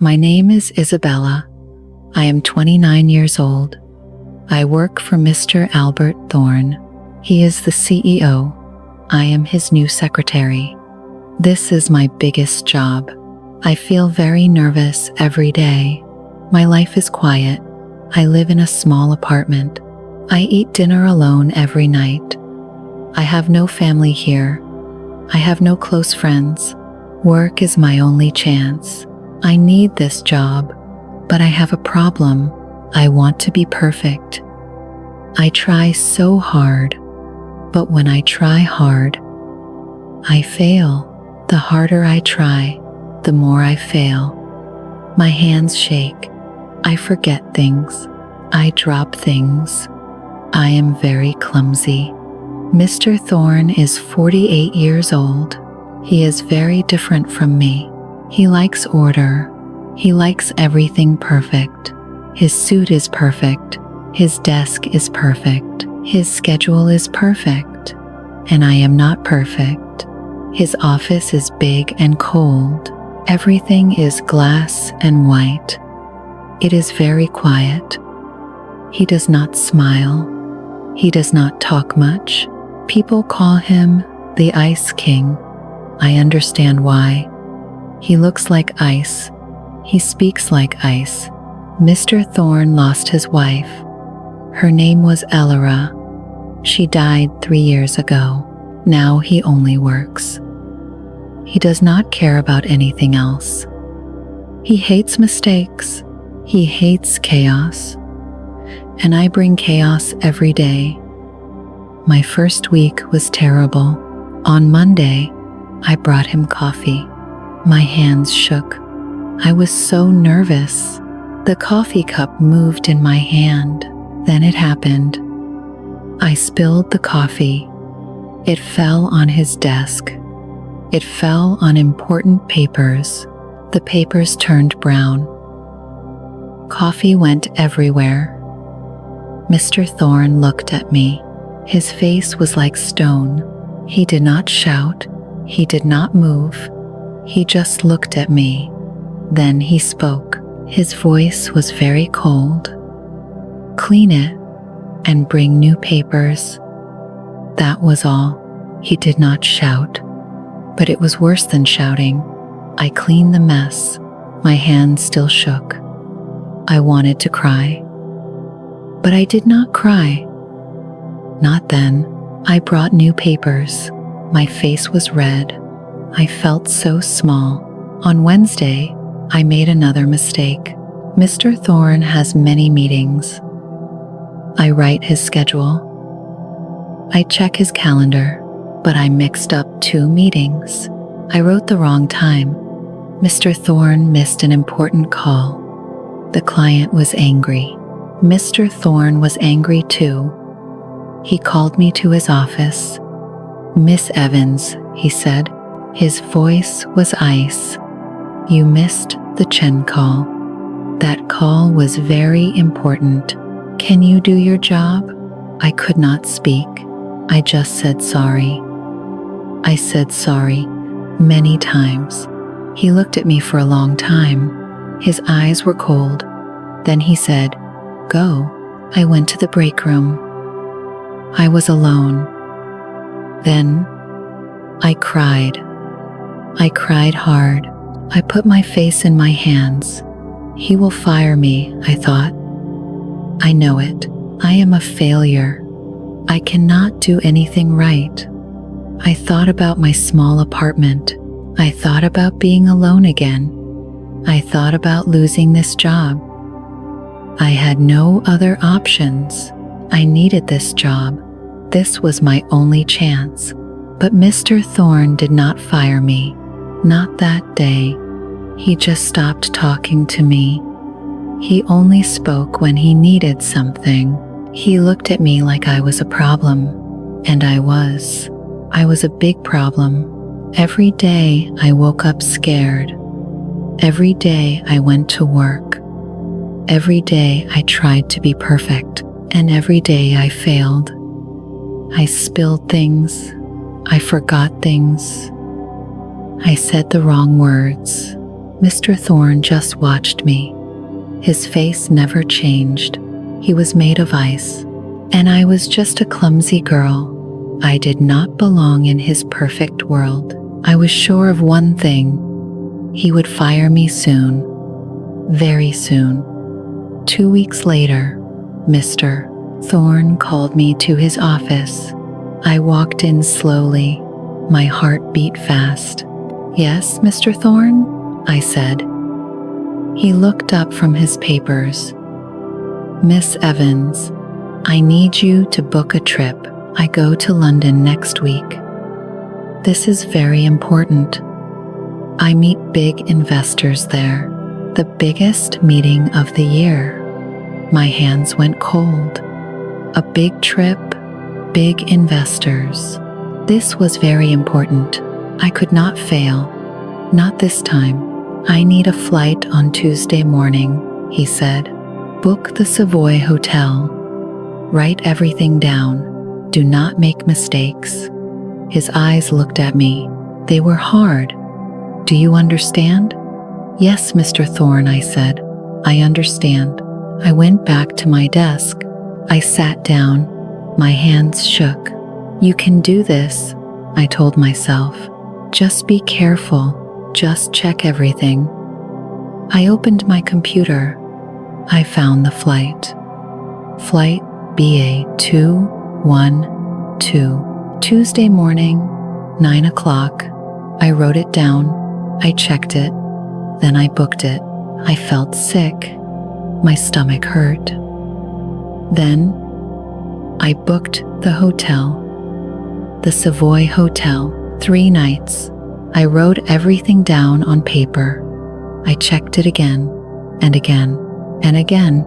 My name is Isabella. I am 29 years old. I work for Mr. Albert Thorne. He is the CEO. I am his new secretary. This is my biggest job. I feel very nervous every day. My life is quiet. I live in a small apartment. I eat dinner alone every night. I have no family here. I have no close friends. Work is my only chance. I need this job, but I have a problem. I want to be perfect. I try so hard, but when I try hard, I fail. The harder I try, the more I fail. My hands shake. I forget things. I drop things. I am very clumsy. Mr. Thorne is 48 years old. He is very different from me. He likes order. He likes everything perfect. His suit is perfect. His desk is perfect. His schedule is perfect. And I am not perfect. His office is big and cold. Everything is glass and white. It is very quiet. He does not smile. He does not talk much. People call him the Ice King. I understand why. He looks like ice. He speaks like ice. Mr. Thorne lost his wife. Her name was Elora. She died 3 years ago. Now he only works. He does not care about anything else. He hates mistakes. He hates chaos. And I bring chaos every day. My first week was terrible. On Monday, I brought him coffee. My hands shook. I was so nervous. The coffee cup moved in my hand. Then it happened. I spilled the coffee. It fell on his desk. It fell on important papers. The papers turned brown. Coffee went everywhere. Mr. Thorne looked at me. His face was like stone. He did not shout. He did not move. He just looked at me. Then he spoke. His voice was very cold. Clean it and bring new papers. That was all. He did not shout, but it was worse than shouting. I cleaned the mess. My hands still shook. I wanted to cry, but I did not cry. Not then. I brought new papers. My face was red. I felt so small. On Wednesday, I made another mistake. Mr. Thorne has many meetings. I write his schedule. I check his calendar, but I mixed up 2 meetings. I wrote the wrong time. Mr. Thorne missed an important call. The client was angry. Mr. Thorne was angry too. He called me to his office. "Miss Evans," he said. His voice was ice. "You missed the Chen call. That call was very important. Can you do your job?" I could not speak. I just said sorry. I said sorry many times. He looked at me for a long time. His eyes were cold. Then he said, "Go." I went to the break room. I was alone. Then I cried. I cried hard. I put my face in my hands. He will fire me, I thought. I know it. I am a failure. I cannot do anything right. I thought about my small apartment. I thought about being alone again. I thought about losing this job. I had no other options. I needed this job. This was my only chance. But Mr. Thorne did not fire me. Not that day. He just stopped talking to me. He only spoke when he needed something. He looked at me like I was a problem. And I was. I was a big problem. Every day I woke up scared. Every day I went to work. Every day I tried to be perfect. And every day I failed. I spilled things. I forgot things. I said the wrong words. Mr. Thorne just watched me. His face never changed. He was made of ice, and I was just a clumsy girl. I did not belong in his perfect world. I was sure of one thing: he would fire me soon, very soon. 2 weeks later, Mr. Thorne called me to his office. I walked in slowly. My heart beat fast. "Yes, Mr. Thorne?" I said. He looked up from his papers. "Miss Evans, I need you to book a trip. I go to London next week. This is very important. I meet big investors there. The biggest meeting of the year." My hands went cold. A big trip, big investors. This was very important. I could not fail. "Not this time. I need a flight on Tuesday morning," he said. "Book the Savoy Hotel. Write everything down. Do not make mistakes." His eyes looked at me. They were hard. "Do you understand?" "Yes, Mr. Thorne," I said. "I understand." I went back to my desk. I sat down. My hands shook. "You can do this," I told myself. "Just be careful. Just check everything." I opened my computer. I found the flight. Flight BA 212. Tuesday morning, 9 o'clock. I wrote it down. I checked it. Then I booked it. I felt sick. My stomach hurt. Then I booked the hotel. The Savoy Hotel. 3 nights. I wrote everything down on paper. I checked it again and again and again.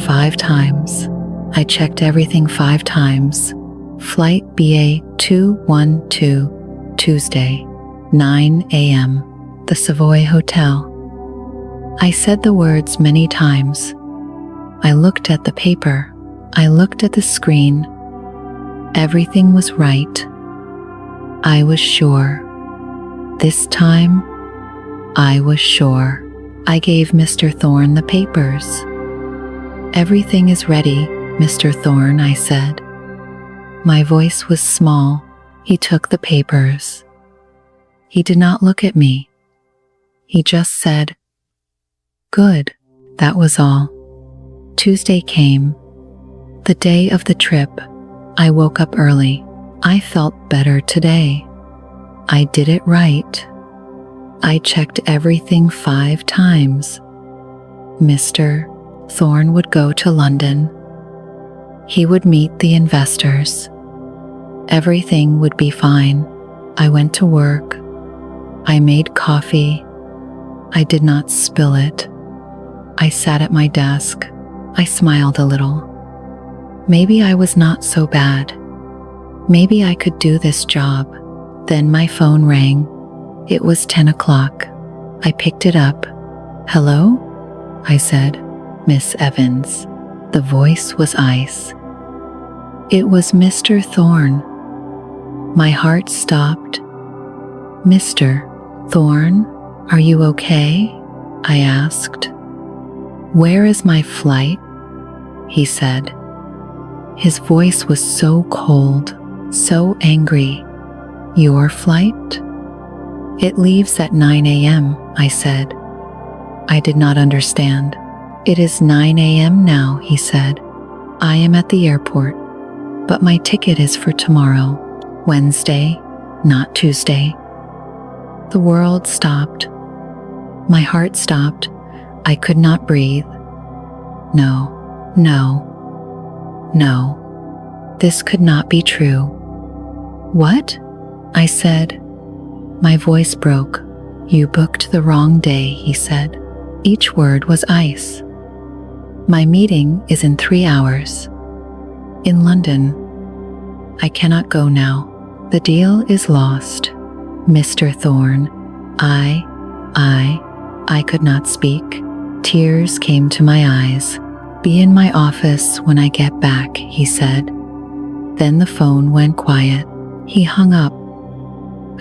5 times. I checked everything 5 times. Flight BA 212, Tuesday, 9 a.m. The Savoy Hotel. I said the words many times. I looked at the paper. I looked at the screen. Everything was right. I was sure. This time, I was sure. I gave Mr. Thorne the papers. "Everything is ready, Mr. Thorne," I said. My voice was small. He took the papers. He did not look at me. He just said, "Good." That was all. Tuesday came. The day of the trip. I woke up early. I felt better today. I did it right. I checked everything 5 times. Mr. Thorne would go to London. He would meet the investors. Everything would be fine. I went to work. I made coffee. I did not spill it. I sat at my desk. I smiled a little. Maybe I was not so bad. Maybe I could do this job. Then my phone rang. It was 10 o'clock. I picked it up. "Hello?" I said. "Miss Evans." The voice was ice. It was Mr. Thorne. My heart stopped. "Mr. Thorne, are you okay?" I asked. "Where is my flight?" he said. His voice was so cold, so angry. "Your flight?" "It leaves at 9 a.m., I said. I did not understand. "It is 9 a.m. now," he said. "I am at the airport, but my ticket is for tomorrow, Wednesday, not Tuesday." The world stopped. My heart stopped. I could not breathe. No, no, no. This could not be true. "What?" I said. My voice broke. "You booked the wrong day," he said. Each word was ice. "My meeting is in 3 hours. In London. I cannot go now. The deal is lost. Mr. Thorne." I could not speak. Tears came to my eyes. "Be in my office when I get back," he said. Then the phone went quiet. He hung up.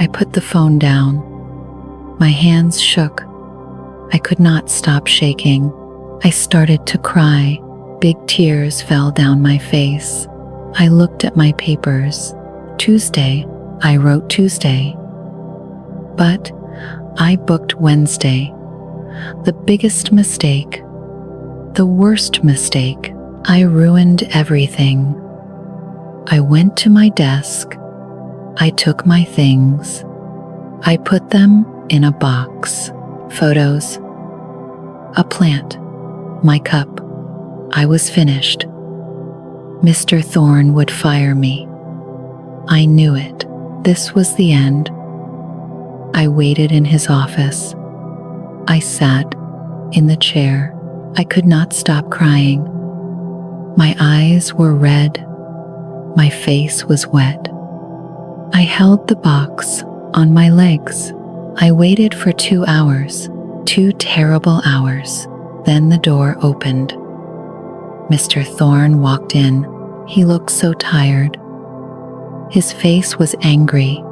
I put the phone down. My hands shook. I could not stop shaking. I started to cry. Big tears fell down my face. I looked at my papers. Tuesday, I wrote Tuesday. But I booked Wednesday. The biggest mistake. The worst mistake. I ruined everything. I went to my desk. I took my things. I put them in a box. Photos. A plant. My cup. I was finished. Mr. Thorne would fire me. I knew it. This was the end. I waited in his office. I sat in the chair. I could not stop crying. My eyes were red. My face was wet. I held the box on my legs. I waited for 2 hours, 2 terrible hours. Then the door opened. Mr. Thorne walked in. He looked so tired. His face was angry.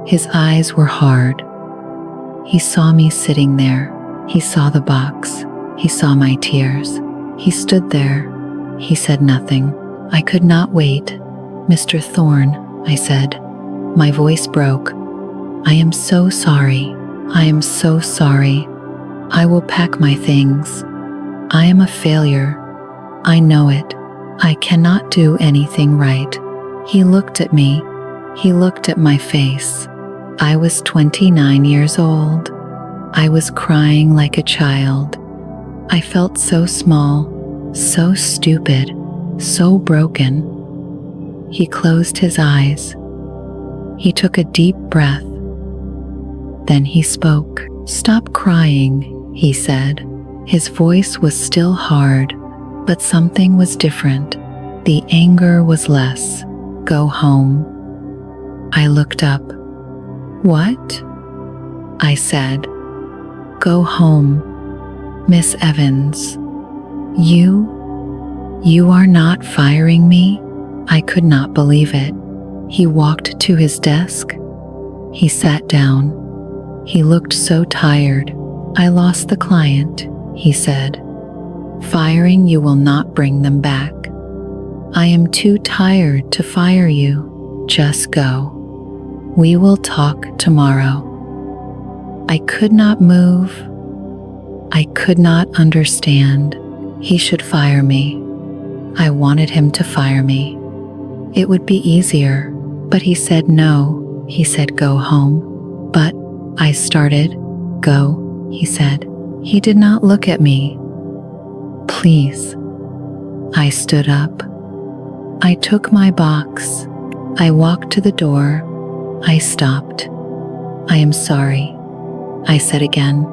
His eyes were hard. He saw me sitting there. He saw the box. He saw my tears. He stood there. He said nothing. I could not wait. Mr. Thorne, I said. My voice broke. I am so sorry. I am so sorry. I will pack my things. I am a failure. I know it. I cannot do anything right. He looked at me. He looked at my face. I was 29 years old. I was crying like a child. I felt so small, so stupid, so broken. He closed his eyes. He took a deep breath. Then he spoke. "Stop crying," he said. His voice was still hard, but something was different. The anger was less. "Go home." I looked up. "What?" I said. "Go home, Miss Evans. You are not firing me?" I could not believe it. He walked to his desk. He sat down. He looked so tired. "I lost the client," he said. "Firing you will not bring them back. I am too tired to fire you. Just go. We will talk tomorrow." I could not move. I could not understand. He should fire me. I wanted him to fire me. It would be easier, but he said no. He said go home. But I started. "Go," he said. He did not look at me. "Please." I stood up. I took my box. I walked to the door. I stopped. "I am sorry," I said again.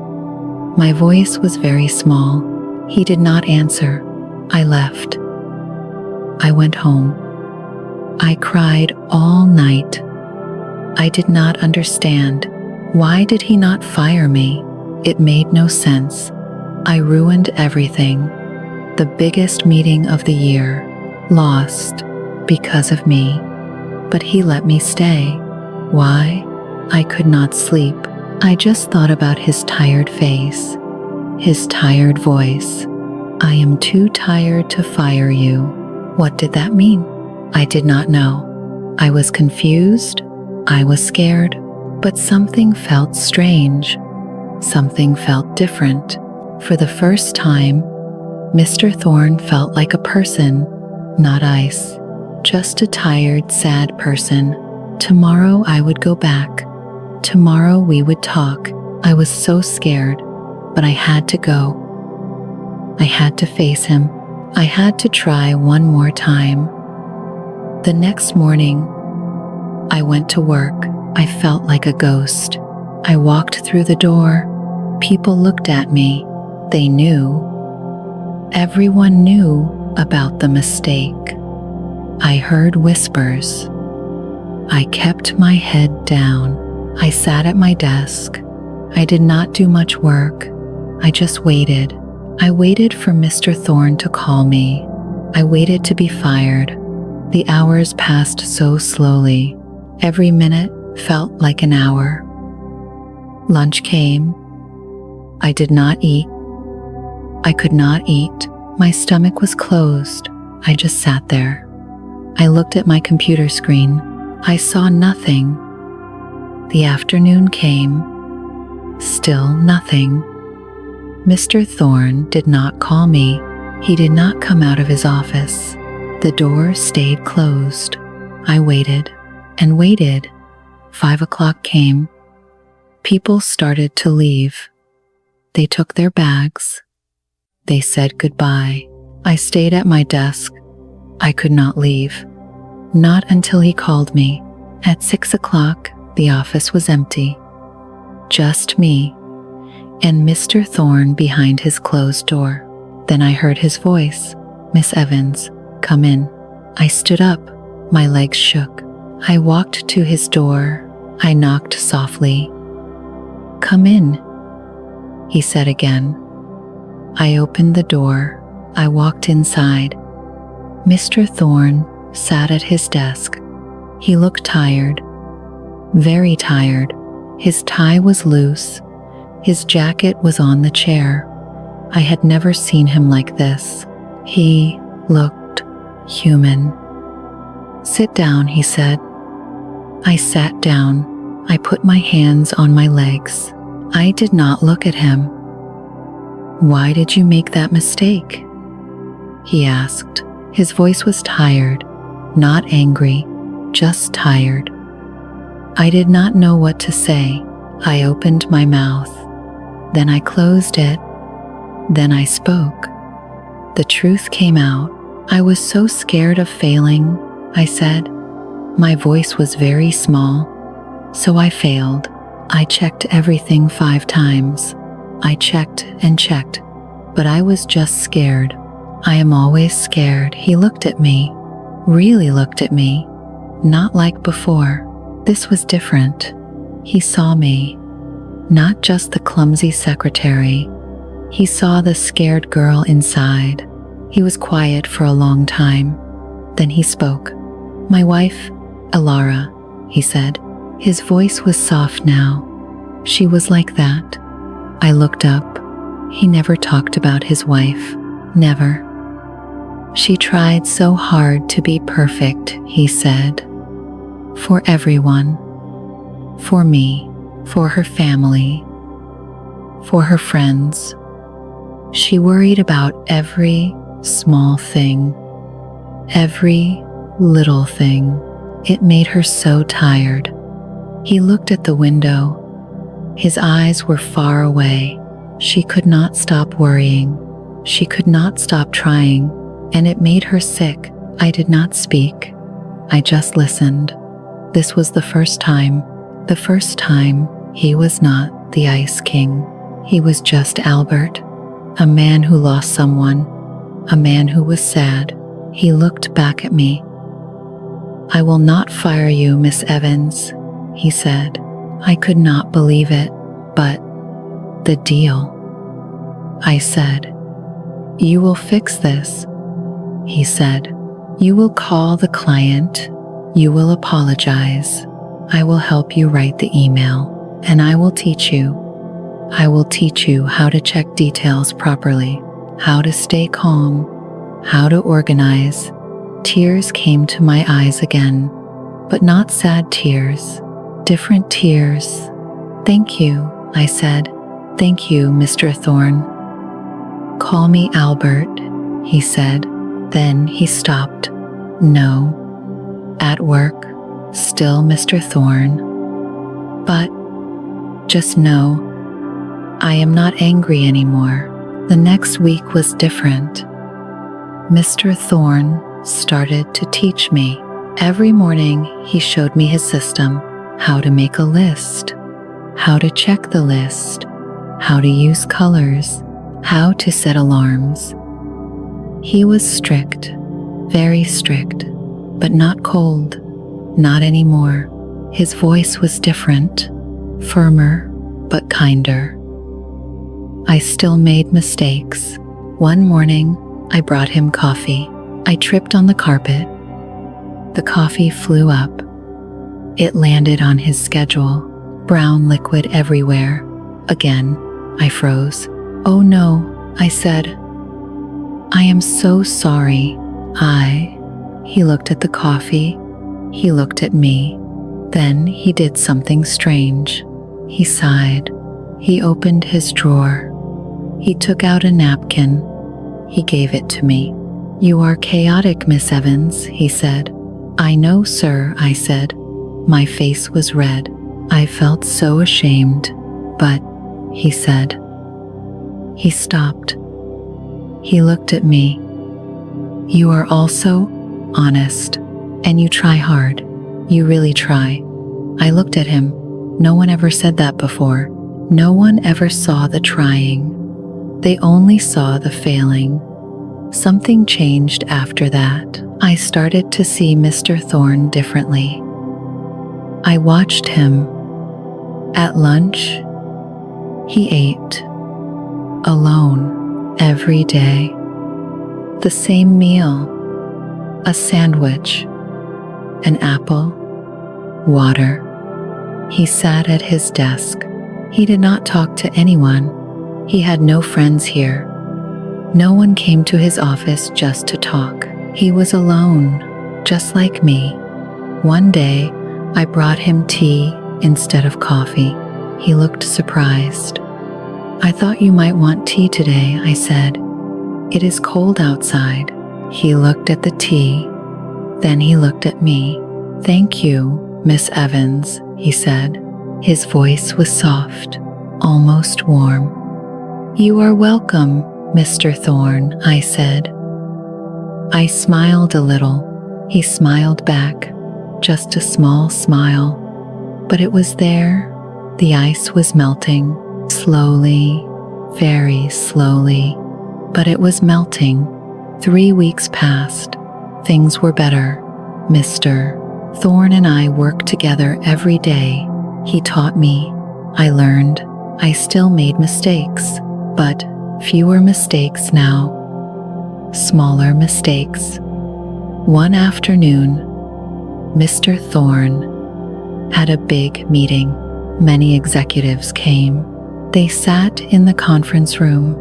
My voice was very small. He did not answer. I left. I went home. I cried all night. I did not understand. Why did he not fire me? It made no sense. I ruined everything. The biggest meeting of the year. Lost because of me. But he let me stay. Why? I could not sleep. I just thought about his tired face, his tired voice. "I am too tired to fire you." What did that mean? I did not know. I was confused. I was scared. But something felt strange. Something felt different. For the first time, Mr. Thorne felt like a person, not ice. Just a tired, sad person. Tomorrow I would go back. Tomorrow we would talk. I was so scared, but I had to go. I had to face him. I had to try one more time. The next morning, I went to work. I felt like a ghost. I walked through the door. People looked at me. They knew. Everyone knew about the mistake. I heard whispers. I kept my head down. I sat at my desk. I did not do much work. I just waited. I waited for Mr. Thorne to call me. I waited to be fired. The hours passed so slowly. Every minute felt like an hour. Lunch came. I did not eat. I could not eat. My stomach was closed. I just sat there. I looked at my computer screen. I saw nothing. The afternoon came. Still nothing. Mr. Thorne did not call me. He did not come out of his office. The door stayed closed. I waited and waited. 5 o'clock came. People started to leave. They took their bags. They said goodbye. I stayed at my desk. I could not leave. Not until he called me. At 6 o'clock, the office was empty. Just me and Mr. Thorne behind his closed door. Then I heard his voice. "Miss Evans, come in." I stood up. My legs shook. I walked to his door. I knocked softly. "Come in," he said again. I opened the door. I walked inside. Mr. Thorne sat at his desk. He looked tired, very tired. His tie was loose. His jacket was on the chair. I had never seen him like this. He looked human. "Sit down," he said. I sat down. I put my hands on my legs. I did not look at him. "Why did you make that mistake?" he asked. His voice was tired, not angry, just tired. I did not know what to say. I opened my mouth. Then I closed it. Then I spoke. The truth came out. I was so scared of failing, I said. My voice was very small, so I failed. I checked everything 5 times. I checked and checked, but I was just scared. I am always scared. He looked at me, really looked at me, not like before. This was different. He saw me, not just the clumsy secretary. He saw the scared girl inside. He was quiet for a long time. Then he spoke. "My wife, Elara," he said. His voice was soft now. "She was like that." I looked up. He never talked about his wife. Never. "She tried so hard to be perfect," he said. "For everyone. For me. For her family. For her friends. She worried about every small thing. Every little thing. It made her so tired." He looked at the window. His eyes were far away. She could not stop worrying. She could not stop trying, and it made her sick. I did not speak. I just listened. This was the first time he was not the Ice King. He was just Albert, a man who lost someone, a man who was sad. He looked back at me. "I will not fire you, Miss Evans," he said. I could not believe it, but the deal. I said, "You will fix this," he said. "You will call the client. You will apologize. I will help you write the email, and I will teach you. I will teach you how to check details properly, how to stay calm, how to organize." Tears came to my eyes again, but not sad tears, different tears. "Thank you," I said. "Thank you, Mr. Thorne." "Call me Albert," he said. Then he stopped. "No." "At work, still Mr. Thorne. But just know, I am not angry anymore." The next week was different. Mr. Thorne started to teach me. Every morning he showed me his system, how to make a list, how to check the list, how to use colors, how to set alarms. He was strict, very strict, but not cold, not anymore. His voice was different, firmer, but kinder. I still made mistakes. One morning, I brought him coffee. I tripped on the carpet. The coffee flew up. It landed on his schedule, brown liquid everywhere. Again, I froze. "Oh no," I said. "I am so sorry. He looked at the coffee. He looked at me. Then he did something strange. He sighed. He opened his drawer. He took out a napkin. He gave it to me. "You are chaotic, Miss Evans," he said. "I know, sir," I said. My face was red. I felt so ashamed. "But," he said. He stopped. He looked at me. "You are also honest, and you try hard. You really try." I looked at him. No one ever said that before. No one ever saw the trying. They only saw the failing. Something changed after that. I started to see Mr. Thorne differently. I watched him. At lunch, he ate alone every day. The same meal, a sandwich, an apple, water. He sat at his desk. He did not talk to anyone. He had no friends here. No one came to his office just to talk. He was alone, just like me. One day, I brought him tea instead of coffee. He looked surprised. "I thought you might want tea today," I said. "It is cold outside." He looked at the tea. Then he looked at me. "Thank you, Miss Evans," he said. His voice was soft, almost warm. "You are welcome, Mr. Thorne," I said. I smiled a little. He smiled back, just a small smile. But it was there. The ice was melting, slowly, very slowly. But it was melting. 3 weeks passed. Things were better. Mr. Thorne and I worked together every day. He taught me. I learned. I still made mistakes, but fewer mistakes now. Smaller mistakes. One afternoon, Mr. Thorne had a big meeting. Many executives came. They sat in the conference room,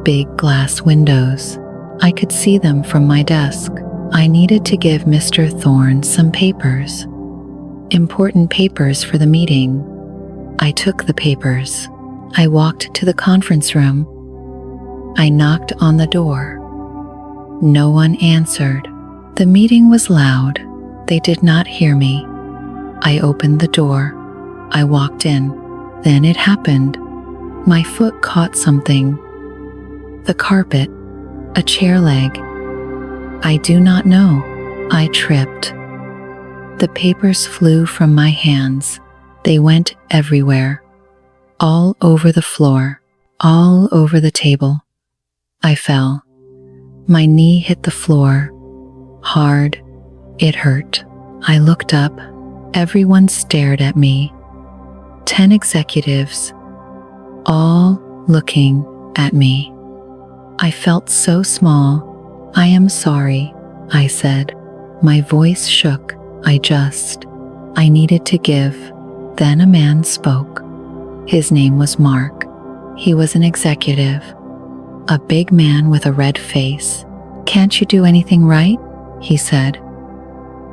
big glass windows. I could see them from my desk. I needed to give Mr. Thorne some papers. Important papers for the meeting. I took the papers. I walked to the conference room. I knocked on the door. No one answered. The meeting was loud. They did not hear me. I opened the door. I walked in. Then it happened. My foot caught something. The carpet, a chair leg. I do not know. I tripped. The papers flew from my hands. They went everywhere. All over the floor. All over the table. I fell. My knee hit the floor. Hard. It hurt. I looked up. Everyone stared at me. 10 executives, all looking at me. I felt so small. "I am sorry," I said. My voice shook. I needed to give. Then a man spoke. His name was Mark. He was an executive. A big man with a red face. "Can't you do anything right?" he said.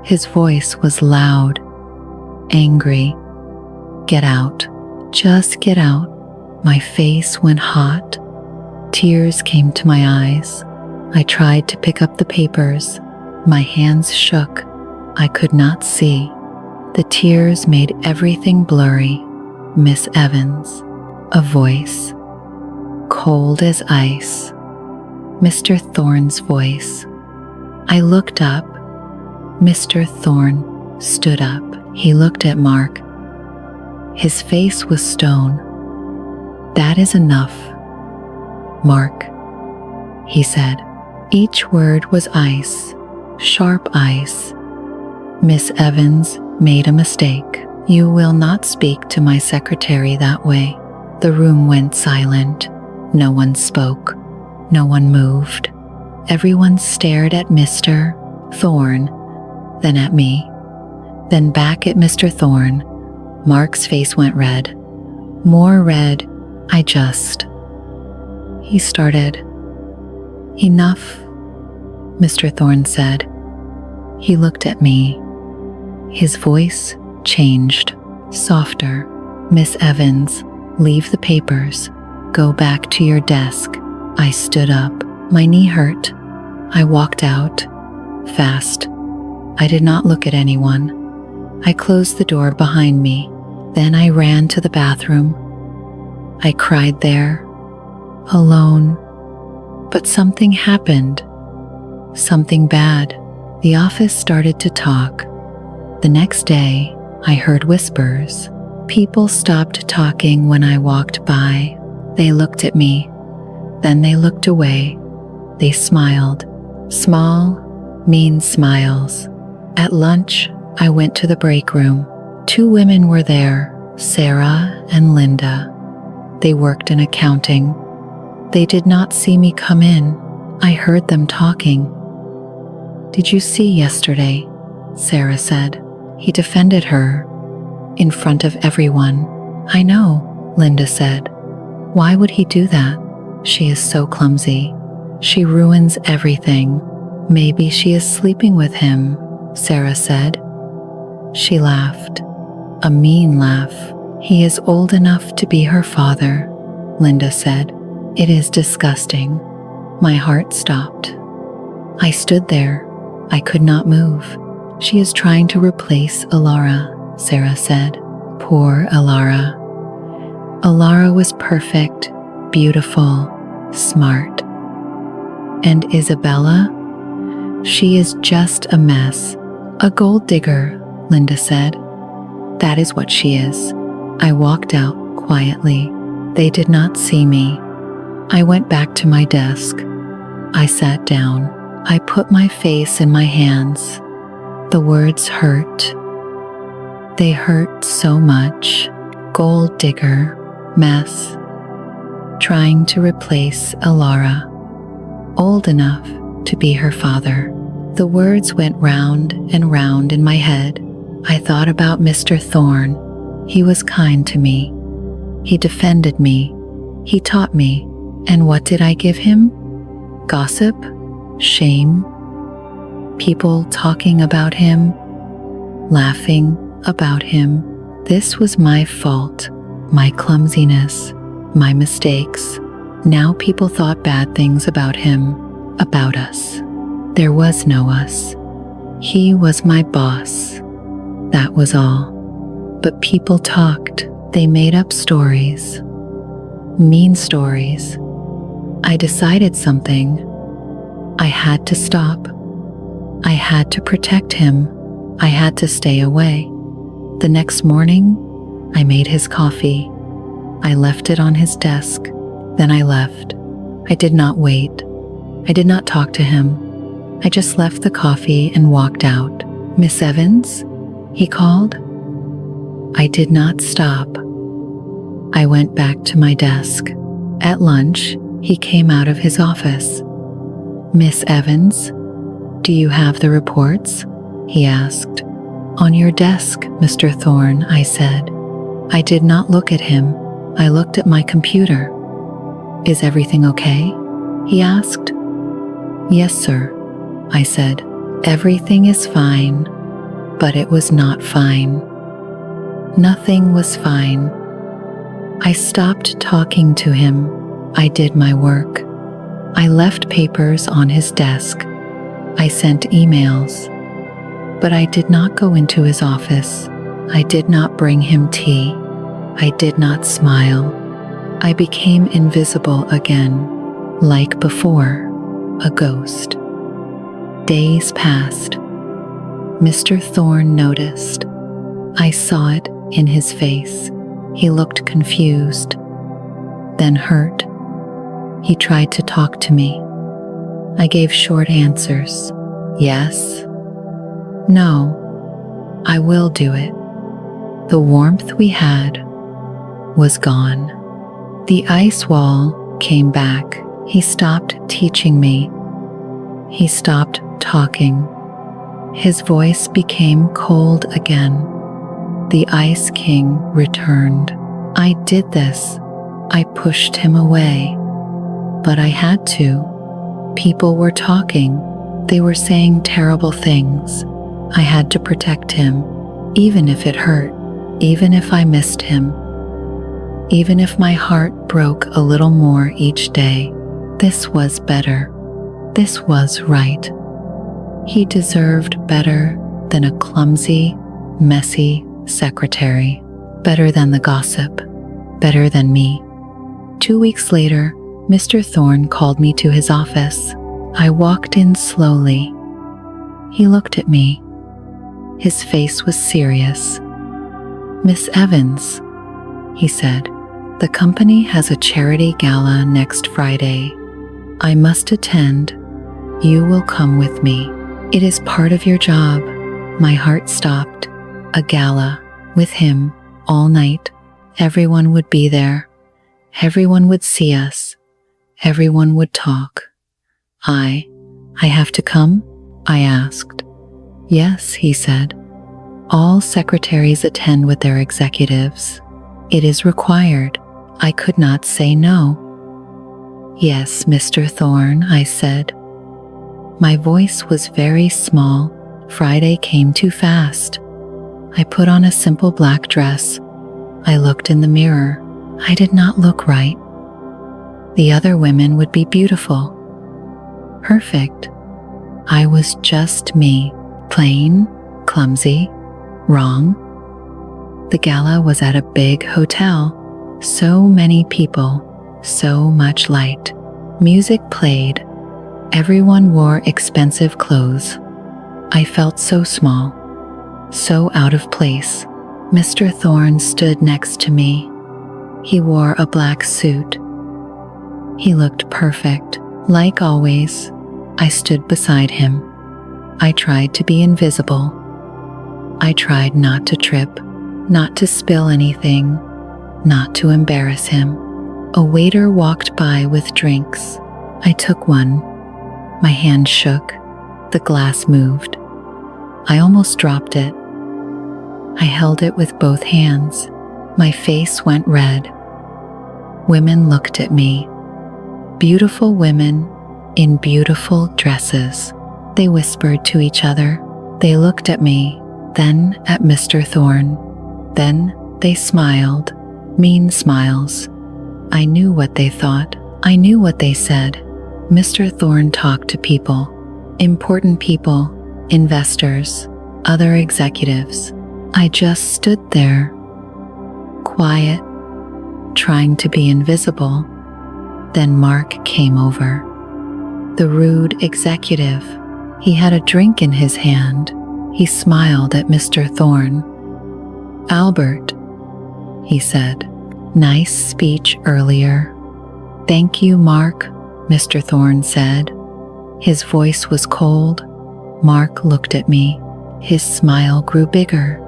His voice was loud, angry. "Get out. Just get out." My face went hot. Tears came to my eyes. I tried to pick up the papers. My hands shook. I could not see. The tears made everything blurry. "Miss Evans." A voice. Cold as ice. Mr. Thorne's voice. I looked up. Mr. Thorne stood up. He looked at Mark. His face was stone. "That is enough, Mark," he said. Each word was ice, sharp ice. "Miss Evans made a mistake. You will not speak to my secretary that way." The room went silent. No one spoke. No one moved. Everyone stared at Mr. Thorne, then at me, then back at Mr. Thorne. Mark's face went red. More red. He started. Enough, Mr. Thorne said. He looked at me. His voice changed, softer. Miss Evans, leave the papers. Go back to your desk. I stood up. My knee hurt. I walked out. Fast. I did not look at anyone. I closed the door behind me. Then I ran to the bathroom. I cried there, alone. But something happened. Something bad. The office started to talk. The next day, I heard whispers. People stopped talking when I walked by. They looked at me. Then they looked away. They smiled. Small, mean smiles. At lunch, I went to the break room. 2 women were there, Sarah and Linda. They worked in accounting. They did not see me come in. I heard them talking. Did you see yesterday? Sarah said. He defended her in front of everyone. I know, Linda said. Why would he do that? She is so clumsy. She ruins everything. Maybe she is sleeping with him, Sarah said. She laughed. A mean laugh. He is old enough to be her father, Linda said. It is disgusting. My heart stopped. I stood there. I could not move. She is trying to replace Alara, Sarah said. Poor Alara. Alara was perfect, beautiful, smart. And Isabella? She is just a mess. A gold digger, Linda said. That is what she is. I walked out quietly. They did not see me. I went back to my desk. I sat down. I put my face in my hands. The words hurt. They hurt so much. Gold digger, mess. Trying to replace Alara. Old enough to be her father. The words went round and round in my head. I thought about Mr. Thorne. He was kind to me. He defended me. He taught me. And what did I give him? Gossip? Shame? People talking about him? Laughing about him? This was my fault, my clumsiness, my mistakes. Now people thought bad things about him, about us. There was no us. He was my boss. That was all. But people talked. They made up stories. Mean stories. I decided something. I had to stop. I had to protect him. I had to stay away. The next morning, I made his coffee. I left it on his desk. Then I left. I did not wait. I did not talk to him. I just left the coffee and walked out. Miss Evans? He called. I did not stop. I went back to my desk. At lunch, he came out of his office. Miss Evans, do you have the reports? He asked. On your desk, Mr. Thorne, I said. I did not look at him. I looked at my computer. Is everything okay? He asked. Yes, sir, I said. Everything is fine, but it was not fine. Nothing was fine. I stopped talking to him. I did my work. I left papers on his desk. I sent emails. But I did not go into his office. I did not bring him tea. I did not smile. I became invisible again, like before, a ghost. Days passed. Mr. Thorne noticed. I saw it in his face. He looked confused, then hurt. He tried to talk to me. I gave short answers. Yes. No. I will do it. The warmth we had was gone. The ice wall came back. He stopped teaching me. He stopped talking. His voice became cold again. The Ice King returned. I did this I pushed him away, but I had to. People were talking. They were saying terrible things. I had to protect him, even if it hurt, even if I missed him, even if my heart broke a little more each day. This was better. This was right. He deserved better than a clumsy, messy secretary, better than the gossip, better than me. 2 weeks later, Mr. Thorne called me to his office. I walked in slowly. He looked at me. His face was serious. "Miss Evans," he said, "the company has a charity gala next Friday. I must attend. You will come with me. It is part of your job." My heart stopped. A gala with him all night. Everyone would be there. Everyone would see us. Everyone would talk. I have to come? I asked. "Yes," he said. "All secretaries attend with their executives. It is required." I could not say no. "Yes, Mr. Thorne," I said. My voice was very small. Friday came too fast. I put on a simple black dress. I looked in the mirror. I did not look right. The other women would be beautiful. Perfect. I was just me, plain, clumsy, wrong. The gala was at a big hotel. So many people, so much light. Music played. Everyone wore expensive clothes. I felt so small, so out of place. Mr. Thorne stood next to me. He wore a black suit. He looked perfect. Like always, I stood beside him. I tried to be invisible. I tried not to trip, not to spill anything, not to embarrass him. A waiter walked by with drinks. I took one. My hand shook. The glass moved. I almost dropped it. I held it with both hands. My face went red. Women looked at me. Beautiful women in beautiful dresses. They whispered to each other. They looked at me, then at Mr. Thorne. Then they smiled, mean smiles. I knew what they thought. I knew what they said. Mr. Thorne talked to people, important people, investors, other executives. I just stood there, quiet, trying to be invisible. Then Mark came over. The rude executive. He had a drink in his hand. He smiled at Mr. Thorne. "Albert," he said, "nice speech earlier." "Thank you, Mark," Mr. Thorne said. His voice was cold. Mark looked at me. His smile grew bigger,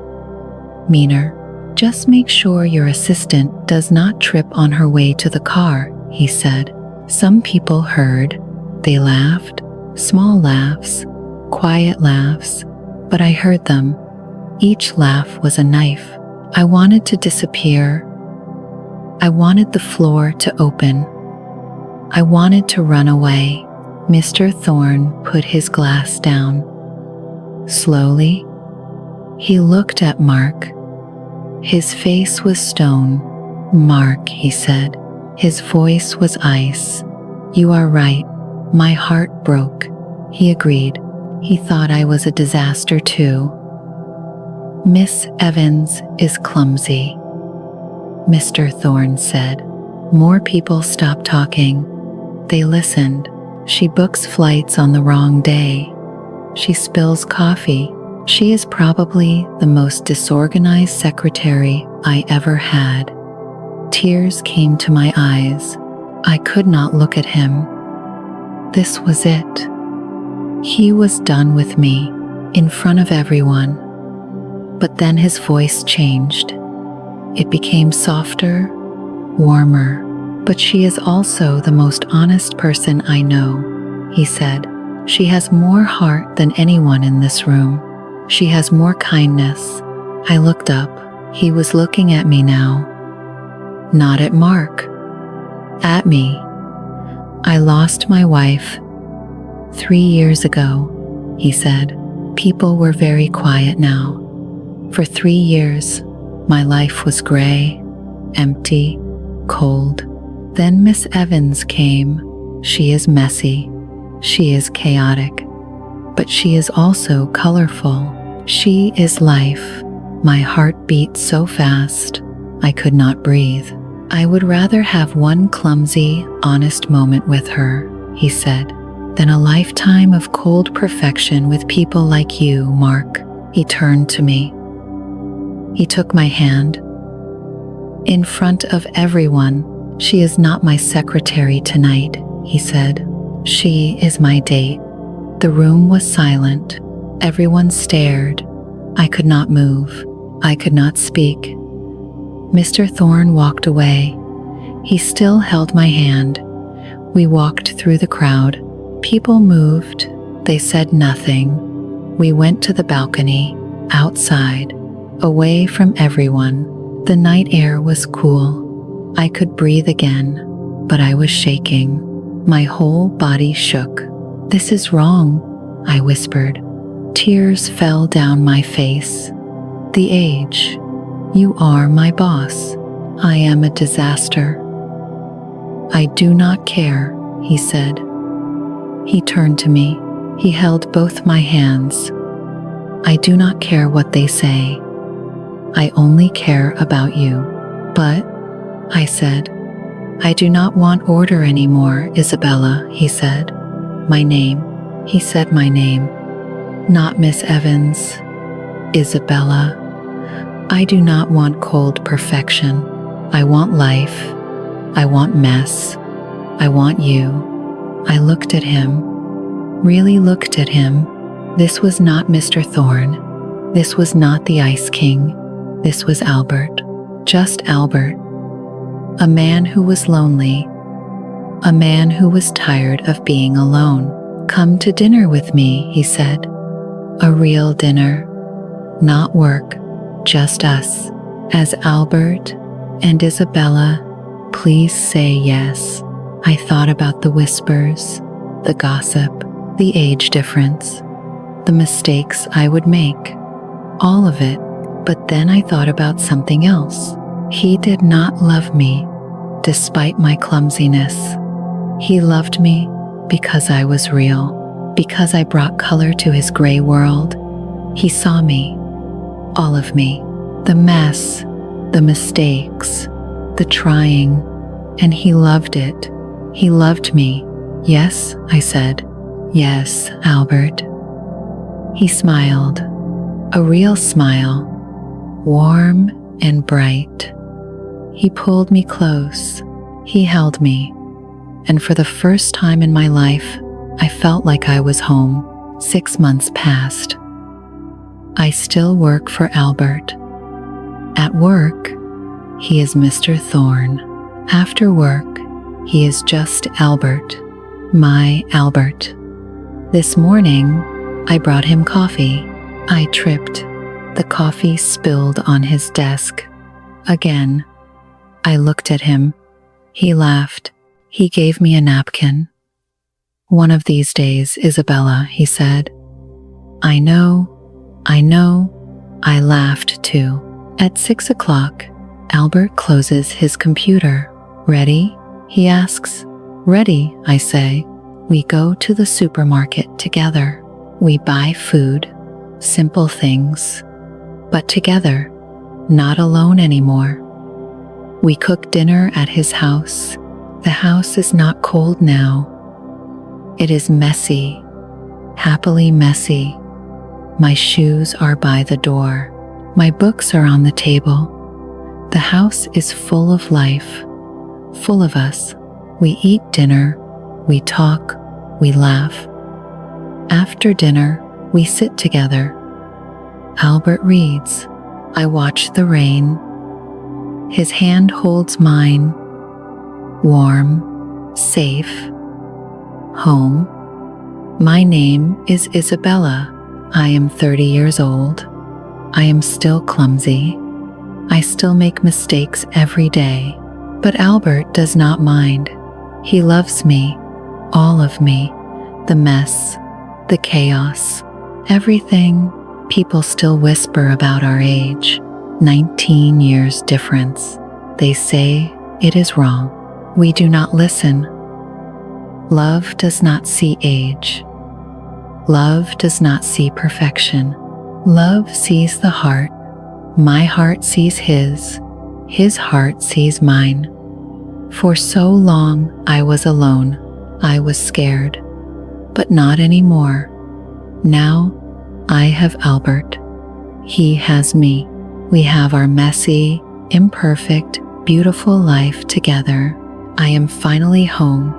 meaner. "Just make sure your assistant does not trip on her way to the car," he said. Some people heard. They laughed, small laughs, quiet laughs, but I heard them. Each laugh was a knife. I wanted to disappear. I wanted the floor to open. I wanted to run away. Mr. Thorne put his glass down. Slowly, he looked at Mark. His face was stone. "Mark," he said. His voice was ice. "You are right. My heart broke." He agreed. He thought I was a disaster too. "Miss Evans is clumsy," Mr. Thorne said. More people stopped talking. They listened. She books flights on the wrong day. She spills coffee. She is probably the most disorganized secretary I ever had. Tears came to my eyes. I could not look at him. This was it. He was done with me, in front of everyone. But then his voice changed. It became softer, warmer. "But she is also the most honest person I know," he said. "She has more heart than anyone in this room. She has more kindness." I looked up. He was looking at me now. Not at Mark, at me. I lost my wife 3 years ago, he said. People were very quiet now. For 3 years, my life was gray, empty, cold. Then Miss Evans came. She is messy. She is chaotic. But she is also colorful. She is life. My heart beat so fast, I could not breathe. I would rather have one clumsy, honest moment with her, he said, than a lifetime of cold perfection with people like you, Mark. He turned to me. He took my hand. In front of everyone, she is not my secretary tonight, he said. She is my date. The room was silent. Everyone stared. I could not move. I could not speak. Mr. Thorne walked away. He still held my hand. We walked through the crowd. People moved. They said nothing. We went to the balcony, outside, away from everyone. The night air was cool. I could breathe again, but I was shaking. My whole body shook. "This is wrong," I whispered. Tears fell down my face. The age. You are my boss. I am a disaster. I do not care, he said. He turned to me. He held both my hands. I do not care what they say. I only care about you. But, I said, I do not want order anymore, Isabella, he said. My name. He said my name. Not Miss Evans. Isabella. I do not want cold perfection. I want life. I want mess. I want you. I looked at him. Really looked at him. This was not Mr. Thorne. This was not the Ice King. This was Albert. Just Albert. A man who was lonely. A man who was tired of being alone. Come to dinner with me, he said. A real dinner. Not work, just us. As Albert and Isabella, please say yes. I thought about the whispers, the gossip, the age difference, the mistakes I would make. All of it. But then I thought about something else. He did not love me, despite my clumsiness. He loved me because I was real, because I brought color to his gray world. He saw me, all of me, the mess, the mistakes, the trying, and he loved it. He loved me. Yes, I said. Yes, Albert. He smiled, a real smile, warm and bright. He pulled me close. He held me. And for the first time in my life, I felt like I was home. 6 months passed. I still work for Albert. At work, he is Mr. Thorne. After work, he is just Albert, my Albert. This morning, I brought him coffee. I tripped. The coffee spilled on his desk. Again, I looked at him. He laughed. He gave me a napkin. One of these days, Isabella, he said. I know. I laughed too. At 6 o'clock, Albert closes his computer. Ready? He asks. Ready, I say. We go to the supermarket together. We buy food, simple things, but together, not alone anymore. We cook dinner at his house. The house is not cold now. It is messy, happily messy. My shoes are by the door. My books are on the table. The house is full of life, full of us. We eat dinner, we talk, we laugh. After dinner, we sit together. Albert reads. I watch the rain. His hand holds mine. Warm, safe, home. My name is Isabella. I am 30 years old. I am still clumsy. I still make mistakes every day. But Albert does not mind. He loves me, all of me, the mess, the chaos, everything. People still whisper about our age, 19 years difference. They say it is wrong. We do not listen. Love does not see age. Love does not see perfection. Love sees the heart. My heart sees his heart sees mine. For so long I was alone. I was scared, but not anymore. Now I have Albert. He has me. We have our messy, imperfect, beautiful life together. I am finally home.